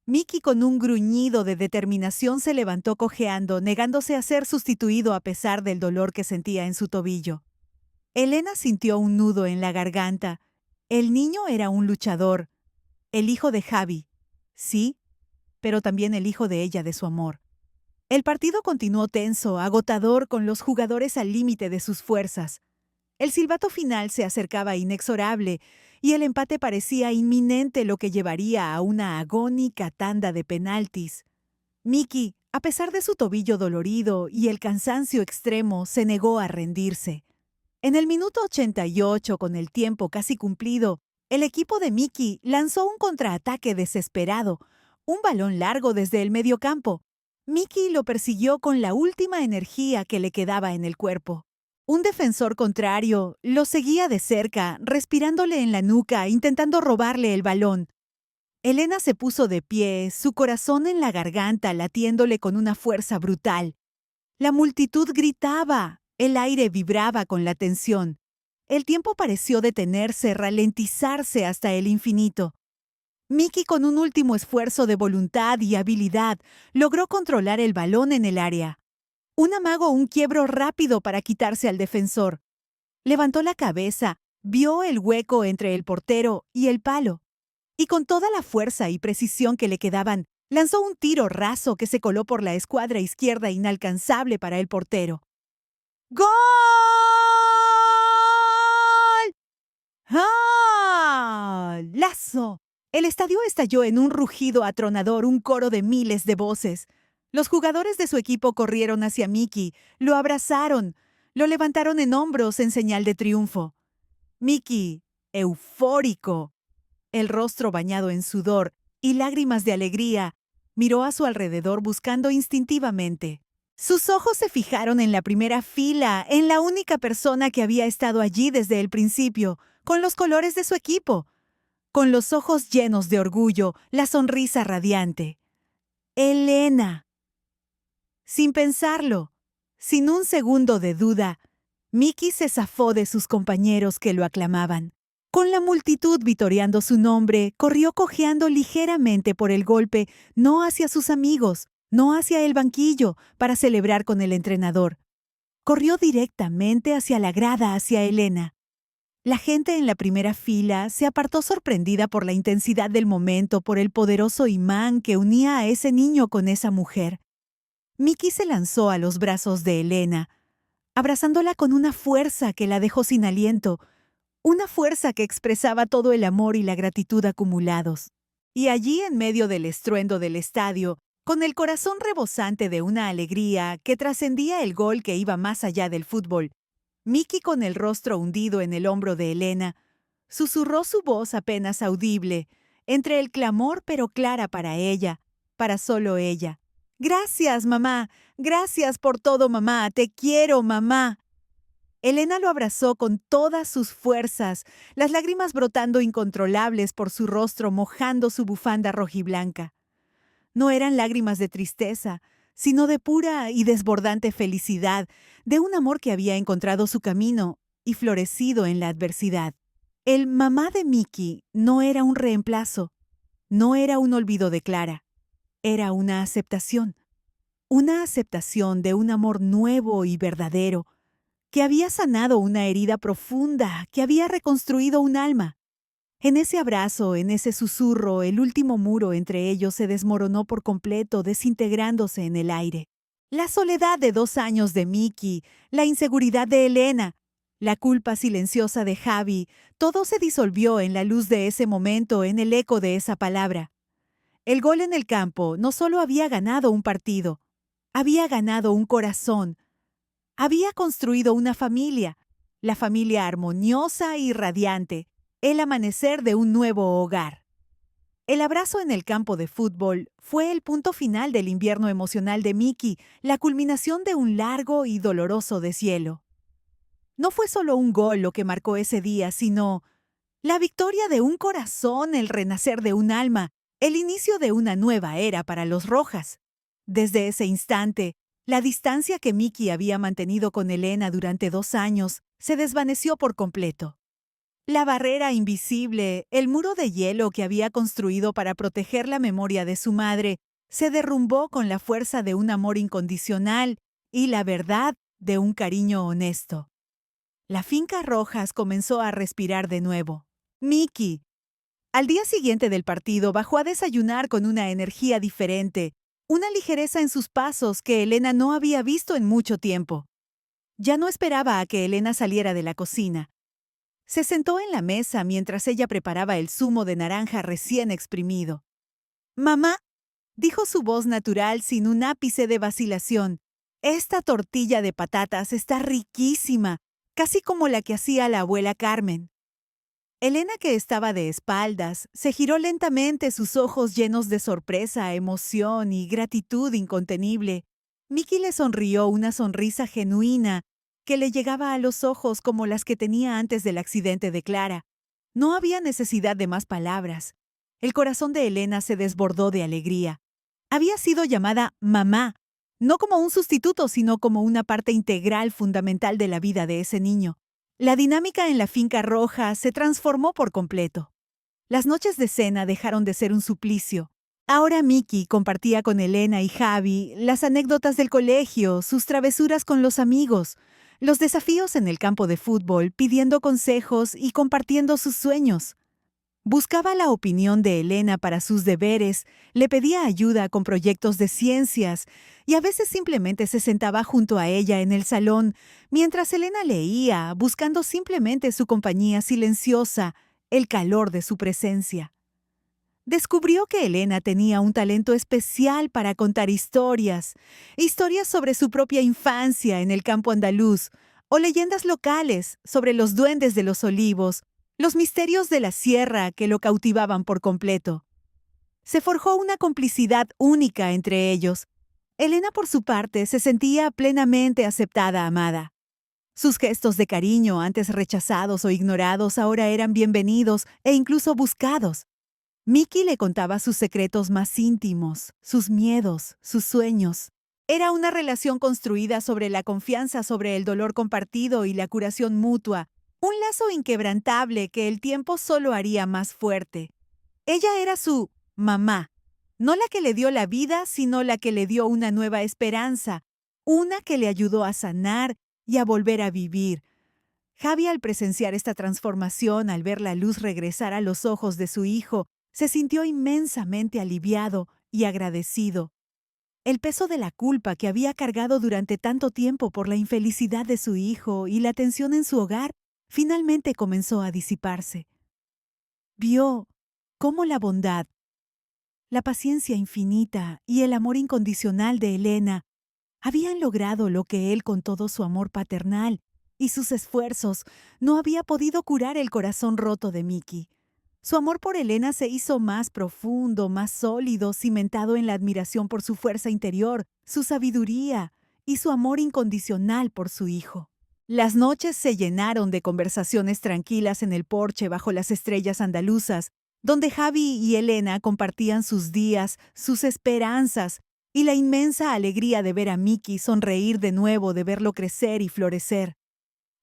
Mickey, con un gruñido de determinación, se levantó cojeando, negándose a ser sustituido a pesar del dolor que sentía en su tobillo. Elena sintió un nudo en la garganta. El niño era un luchador, el hijo de Javi, sí, pero también el hijo de ella, de su amor. El partido continuó tenso, agotador, con los jugadores al límite de sus fuerzas. El silbato final se acercaba inexorable y el empate parecía inminente, lo que llevaría a una agónica tanda de penaltis. Mickey, a pesar de su tobillo dolorido y el cansancio extremo, se negó a rendirse. En el minuto 88, con el tiempo casi cumplido, el equipo de Mickey lanzó un contraataque desesperado, un balón largo desde el mediocampo. Mickey lo persiguió con la última energía que le quedaba en el cuerpo. Un defensor contrario lo seguía de cerca, respirándole en la nuca, intentando robarle el balón. Elena se puso de pie, su corazón en la garganta, latiéndole con una fuerza brutal. La multitud gritaba, el aire vibraba con la tensión. El tiempo pareció detenerse, ralentizarse hasta el infinito. Mickey, con un último esfuerzo de voluntad y habilidad, logró controlar el balón en el área. Un amago, un quiebro rápido para quitarse al defensor. Levantó la cabeza, vio el hueco entre el portero y el palo, y con toda la fuerza y precisión que le quedaban, lanzó un tiro raso que se coló por la escuadra izquierda, inalcanzable para el portero. ¡Gol! ¡Ah! ¡Lazo! El estadio estalló en un rugido atronador, un coro de miles de voces. Los jugadores de su equipo corrieron hacia Mickey, lo abrazaron, lo levantaron en hombros en señal de triunfo. Mickey, eufórico, el rostro bañado en sudor y lágrimas de alegría, miró a su alrededor buscando instintivamente. Sus ojos se fijaron en la primera fila, en la única persona que había estado allí desde el principio, con los colores de su equipo, con los ojos llenos de orgullo, la sonrisa radiante. Elena. Sin pensarlo, sin un segundo de duda, Mickey se zafó de sus compañeros que lo aclamaban. Con la multitud vitoreando su nombre, corrió cojeando ligeramente por el golpe, no hacia sus amigos, no hacia el banquillo, para celebrar con el entrenador. Corrió directamente hacia la grada, hacia Elena. La gente en la primera fila se apartó sorprendida por la intensidad del momento, por el poderoso imán que unía a ese niño con esa mujer. Miki se lanzó a los brazos de Elena, abrazándola con una fuerza que la dejó sin aliento, una fuerza que expresaba todo el amor y la gratitud acumulados. Y allí, en medio del estruendo del estadio, con el corazón rebosante de una alegría que trascendía el gol que iba más allá del fútbol, Miki, con el rostro hundido en el hombro de Elena, susurró su voz apenas audible, entre el clamor pero clara para ella, para solo ella. «Gracias, mamá. Gracias por todo, mamá. Te quiero, mamá». Elena lo abrazó con todas sus fuerzas, las lágrimas brotando incontrolables por su rostro, mojando su bufanda rojiblanca. No eran lágrimas de tristeza, sino de pura y desbordante felicidad, de un amor que había encontrado su camino y florecido en la adversidad. El mamá de Miki no era un reemplazo, no era un olvido de Clara, era una aceptación de un amor nuevo y verdadero, que había sanado una herida profunda, que había reconstruido un alma. En ese abrazo, en ese susurro, el último muro entre ellos se desmoronó por completo, desintegrándose en el aire. La soledad de 2 años de Miki, la inseguridad de Elena, la culpa silenciosa de Javi, todo se disolvió en la luz de ese momento, en el eco de esa palabra. El gol en el campo no solo había ganado un partido, había ganado un corazón, había construido una familia, la familia armoniosa y radiante, el amanecer de un nuevo hogar. El abrazo en el campo de fútbol fue el punto final del invierno emocional de Miki, la culminación de un largo y doloroso deshielo. No fue solo un gol lo que marcó ese día, sino la victoria de un corazón, el renacer de un alma, el inicio de una nueva era para los Rojas. Desde ese instante, la distancia que Miki había mantenido con Elena durante 2 años se desvaneció por completo. La barrera invisible, el muro de hielo que había construido para proteger la memoria de su madre, se derrumbó con la fuerza de un amor incondicional y la verdad de un cariño honesto. La finca Rojas comenzó a respirar de nuevo. Miki, al día siguiente del partido, bajó a desayunar con una energía diferente, una ligereza en sus pasos que Elena no había visto en mucho tiempo. Ya no esperaba a que Elena saliera de la cocina. Se sentó en la mesa mientras ella preparaba el zumo de naranja recién exprimido. «Mamá», dijo su voz natural sin un ápice de vacilación, «esta tortilla de patatas está riquísima, casi como la que hacía la abuela Carmen». Elena, que estaba de espaldas, se giró lentamente, sus ojos llenos de sorpresa, emoción y gratitud incontenible. Miki le sonrió una sonrisa genuina que le llegaba a los ojos como las que tenía antes del accidente de Clara. No había necesidad de más palabras. El corazón de Elena se desbordó de alegría. Había sido llamada mamá, no como un sustituto, sino como una parte integral fundamental de la vida de ese niño. La dinámica en la finca roja se transformó por completo. Las noches de cena dejaron de ser un suplicio. Ahora Miki compartía con Elena y Javi las anécdotas del colegio, sus travesuras con los amigos, los desafíos en el campo de fútbol, pidiendo consejos y compartiendo sus sueños. Buscaba la opinión de Elena para sus deberes, le pedía ayuda con proyectos de ciencias y a veces simplemente se sentaba junto a ella en el salón mientras Elena leía, buscando simplemente su compañía silenciosa, el calor de su presencia. Descubrió que Elena tenía un talento especial para contar historias, historias sobre su propia infancia en el campo andaluz, o leyendas locales sobre los duendes de los olivos, los misterios de la sierra que lo cautivaban por completo. Se forjó una complicidad única entre ellos. Elena, por su parte, se sentía plenamente aceptada, amada. Sus gestos de cariño, antes rechazados o ignorados, ahora eran bienvenidos e incluso buscados. Miki le contaba sus secretos más íntimos, sus miedos, sus sueños. Era una relación construida sobre la confianza, sobre el dolor compartido y la curación mutua, un lazo inquebrantable que el tiempo solo haría más fuerte. Ella era su mamá, no la que le dio la vida, sino la que le dio una nueva esperanza, una que le ayudó a sanar y a volver a vivir. Javi, al presenciar esta transformación, al ver la luz regresar a los ojos de su hijo, se sintió inmensamente aliviado y agradecido. El peso de la culpa que había cargado durante tanto tiempo por la infelicidad de su hijo y la tensión en su hogar finalmente comenzó a disiparse. Vio cómo la bondad, la paciencia infinita y el amor incondicional de Elena habían logrado lo que él, con todo su amor paternal y sus esfuerzos, no había podido curar el corazón roto de Mickey. Su amor por Elena se hizo más profundo, más sólido, cimentado en la admiración por su fuerza interior, su sabiduría y su amor incondicional por su hijo. Las noches se llenaron de conversaciones tranquilas en el porche bajo las estrellas andaluzas, donde Javi y Elena compartían sus días, sus esperanzas y la inmensa alegría de ver a Mickey sonreír de nuevo, de verlo crecer y florecer.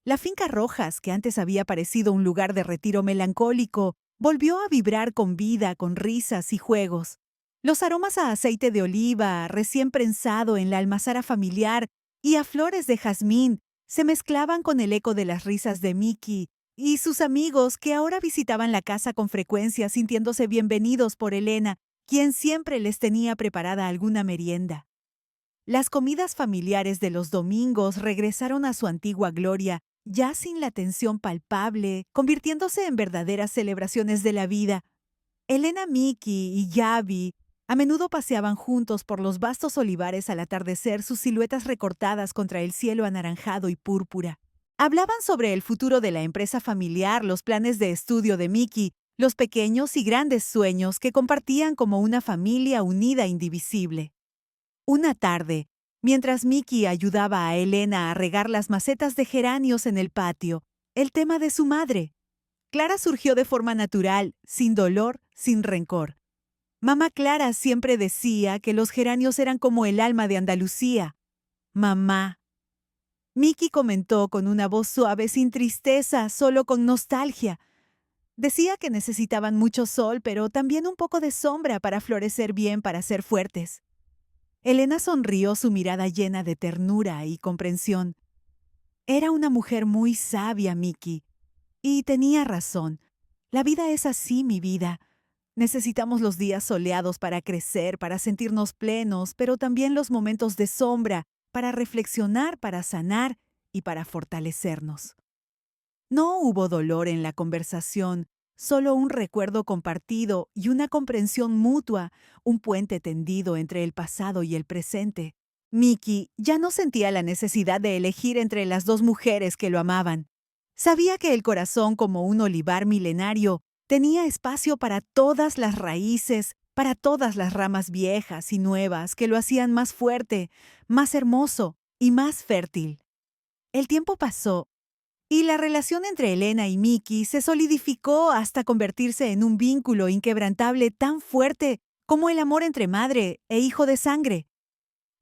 La finca Rojas, que antes había parecido un lugar de retiro melancólico, volvió a vibrar con vida, con risas y juegos. Los aromas a aceite de oliva, recién prensado en la almazara familiar, y a flores de jazmín se mezclaban con el eco de las risas de Mickey y sus amigos, que ahora visitaban la casa con frecuencia, sintiéndose bienvenidos por Elena, quien siempre les tenía preparada alguna merienda. Las comidas familiares de los domingos regresaron a su antigua gloria, ya sin la tensión palpable, convirtiéndose en verdaderas celebraciones de la vida. Elena, Mickey y Javi a menudo paseaban juntos por los vastos olivares al atardecer, sus siluetas recortadas contra el cielo anaranjado y púrpura. Hablaban sobre el futuro de la empresa familiar, los planes de estudio de Mickey, los pequeños y grandes sueños que compartían como una familia unida e indivisible. Una tarde, mientras Mickey ayudaba a Elena a regar las macetas de geranios en el patio, el tema de su madre, Clara, surgió de forma natural, sin dolor, sin rencor. Mamá Clara siempre decía que los geranios eran como el alma de Andalucía. Mamá. Mickey comentó con una voz suave, sin tristeza, solo con nostalgia. Decía que necesitaban mucho sol, pero también un poco de sombra para florecer bien, para ser fuertes. Elena sonrió, su mirada llena de ternura y comprensión. Era una mujer muy sabia, Mickey. Y tenía razón. La vida es así, mi vida. Necesitamos los días soleados para crecer, para sentirnos plenos, pero también los momentos de sombra, para reflexionar, para sanar y para fortalecernos. No hubo dolor en la conversación, solo un recuerdo compartido y una comprensión mutua, un puente tendido entre el pasado y el presente. Mickey ya no sentía la necesidad de elegir entre las dos mujeres que lo amaban. Sabía que el corazón, como un olivar milenario, tenía espacio para todas las raíces, para todas las ramas viejas y nuevas que lo hacían más fuerte, más hermoso y más fértil. El tiempo pasó y la relación entre Elena y Mickey se solidificó hasta convertirse en un vínculo inquebrantable tan fuerte como el amor entre madre e hijo de sangre.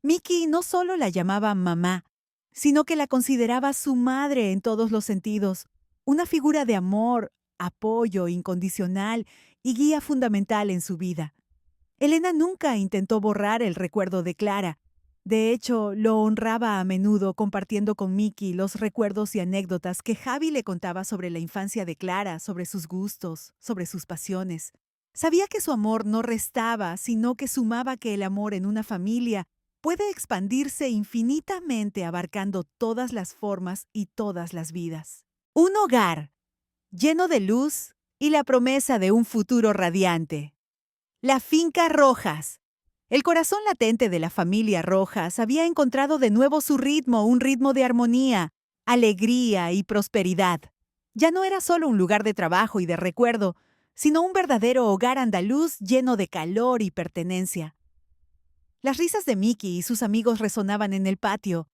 Mickey no solo la llamaba mamá, sino que la consideraba su madre en todos los sentidos, una figura de amor, apoyo incondicional y guía fundamental en su vida. Elena nunca intentó borrar el recuerdo de Clara. De hecho, lo honraba a menudo compartiendo con Mickey los recuerdos y anécdotas que Javi le contaba sobre la infancia de Clara, sobre sus gustos, sobre sus pasiones. Sabía que su amor no restaba, sino que sumaba, que el amor en una familia puede expandirse infinitamente, abarcando todas las formas y todas las vidas. Un hogar lleno de luz y la promesa de un futuro radiante. La finca Rojas. El corazón latente de la familia Rojas había encontrado de nuevo su ritmo, un ritmo de armonía, alegría y prosperidad. Ya no era solo un lugar de trabajo y de recuerdo, sino un verdadero hogar andaluz lleno de calor y pertenencia. Las risas de Mickey y sus amigos resonaban en el patio.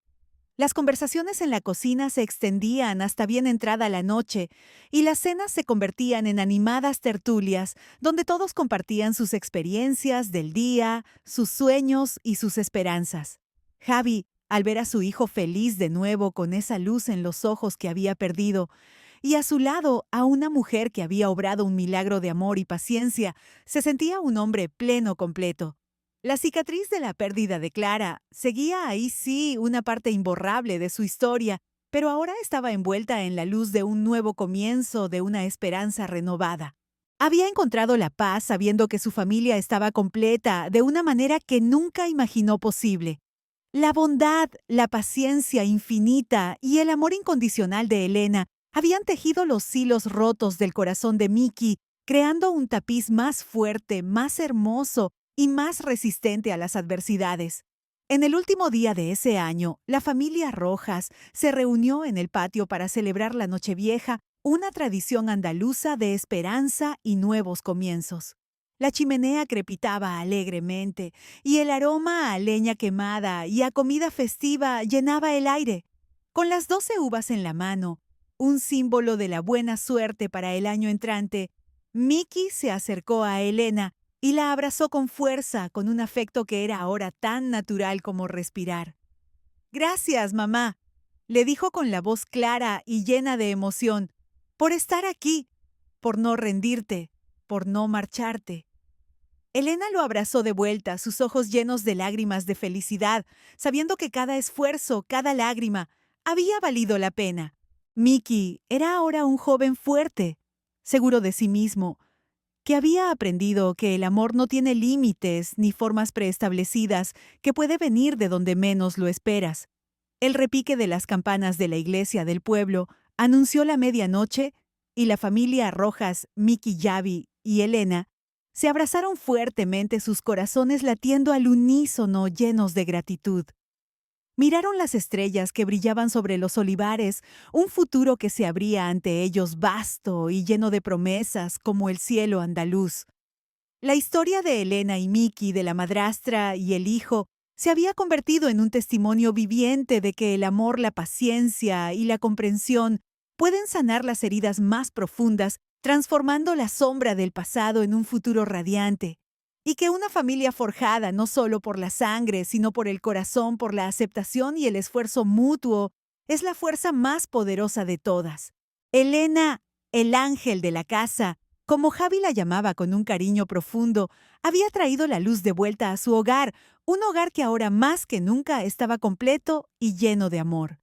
Las conversaciones en la cocina se extendían hasta bien entrada la noche, y las cenas se convertían en animadas tertulias, donde todos compartían sus experiencias del día, sus sueños y sus esperanzas. Javi, al ver a su hijo feliz de nuevo con esa luz en los ojos que había perdido, y a su lado a una mujer que había obrado un milagro de amor y paciencia, se sentía un hombre pleno completo. La cicatriz de la pérdida de Clara seguía ahí, sí, una parte imborrable de su historia, pero ahora estaba envuelta en la luz de un nuevo comienzo, de una esperanza renovada. Había encontrado la paz sabiendo que su familia estaba completa de una manera que nunca imaginó posible. La bondad, la paciencia infinita y el amor incondicional de Elena habían tejido los hilos rotos del corazón de Mickey, creando un tapiz más fuerte, más hermoso y más resistente a las adversidades. En el último día de ese año, la familia Rojas se reunió en el patio para celebrar la Nochevieja, una tradición andaluza de esperanza y nuevos comienzos. La chimenea crepitaba alegremente, y el aroma a leña quemada y a comida festiva llenaba el aire. Con las 12 uvas en la mano, un símbolo de la buena suerte para el año entrante, Mickey se acercó a Elena y la abrazó con fuerza, con un afecto que era ahora tan natural como respirar. «Gracias, mamá», le dijo con la voz clara y llena de emoción, «por estar aquí, por no rendirte, por no marcharte». Elena lo abrazó de vuelta, sus ojos llenos de lágrimas de felicidad, sabiendo que cada esfuerzo, cada lágrima, había valido la pena. Mickey era ahora un joven fuerte, seguro de sí mismo, que había aprendido que el amor no tiene límites ni formas preestablecidas, que puede venir de donde menos lo esperas. El repique de las campanas de la iglesia del pueblo anunció la medianoche y la familia Rojas, Mickey, Yavi y Elena se abrazaron fuertemente, sus corazones latiendo al unísono, llenos de gratitud. Miraron las estrellas que brillaban sobre los olivares, un futuro que se abría ante ellos vasto y lleno de promesas como el cielo andaluz. La historia de Elena y Mickey, de la madrastra y el hijo, se había convertido en un testimonio viviente de que el amor, la paciencia y la comprensión pueden sanar las heridas más profundas, transformando la sombra del pasado en un futuro radiante. Y que una familia forjada no solo por la sangre, sino por el corazón, por la aceptación y el esfuerzo mutuo, es la fuerza más poderosa de todas. Elena, el ángel de la casa, como Javi la llamaba con un cariño profundo, había traído la luz de vuelta a su hogar, un hogar que ahora más que nunca estaba completo y lleno de amor.